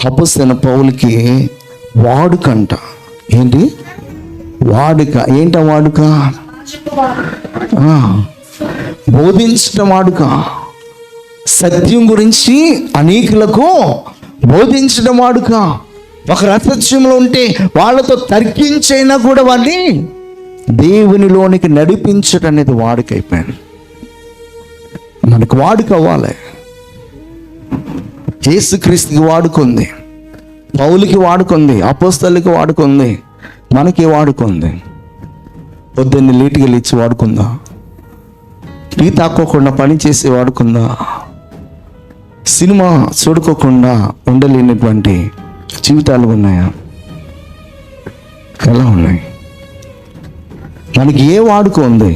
అపొస్తలుడైన పౌలుకి వాడుకంట. ఏంటి వాడుక? ఏంట వాడుక? బోధించటం వాడుక. సత్యం గురించి అనేకులకు బోధించడం వాడుక. ఒకరు అసత్యంలో ఉంటే వాళ్ళతో తర్కించైనా కూడా వాళ్ళని దేవునిలోనికి నడిపించడం అనేది వాడుక అయిపోయాను. మనకు వాడుక అవ్వాలి. యేసుక్రీస్తుకి వాడుకుంది, పౌలుకి వాడుకుంది, అపోస్తలుకి వాడుకుంది, మనకి వాడుకుంది. పొద్దున్న లేటుగా లేచి వాడుకుందా? టీ తాక్కోకుండా పని చేసి వాడుకుందా? సినిమా చూడుకోకుండా ఉండలేనటువంటి జీవితాలు ఉన్నాయా? ఎలా ఉన్నాయి? మనకి ఏ వాడుక ఉంది?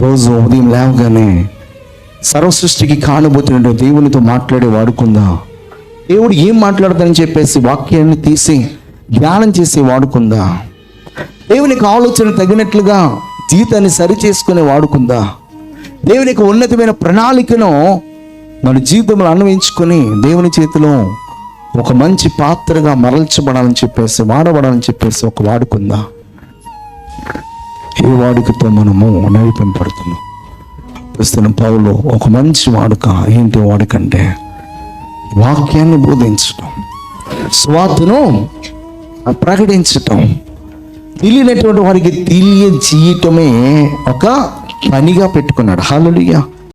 రోజు ఉదయం లేవగానే సర్వసృష్టికి కానుబోతున్న దేవునితో మాట్లాడే వాడుకుందా? దేవుడు ఏం మాట్లాడతానని చెప్పేసి వాక్యాన్ని తీసి ధ్యానం చేసి వాడుకుందా? దేవునికి ఆలోచన తగినట్లుగా జీవితాన్ని సరి చేసుకునే వాడుకుందా? దేవునికి ఉన్నతమైన ప్రణాళికను మన జీవితంలో అన్వయించుకొని దేవుని చేతిలో ఒక మంచి పాత్రగా మరల్చబడాలని చెప్పేసి, వాడబడాలని చెప్పేసి ఒక వాడుకుందా? ఏ వాడుకతో మనము నడిపింపడుతున్నాం? ప్రస్తుతం పౌలు ఒక మంచి వాడుక. ఏంటి వాడుకంటే వాక్యాన్ని బోధించటం, స్వార్థను ప్రకటించటం, తెలియనటువంటి వారికి తెలియజేయటమే ఒక పనిగా పెట్టుకున్నాడు. హల్లెలూయా.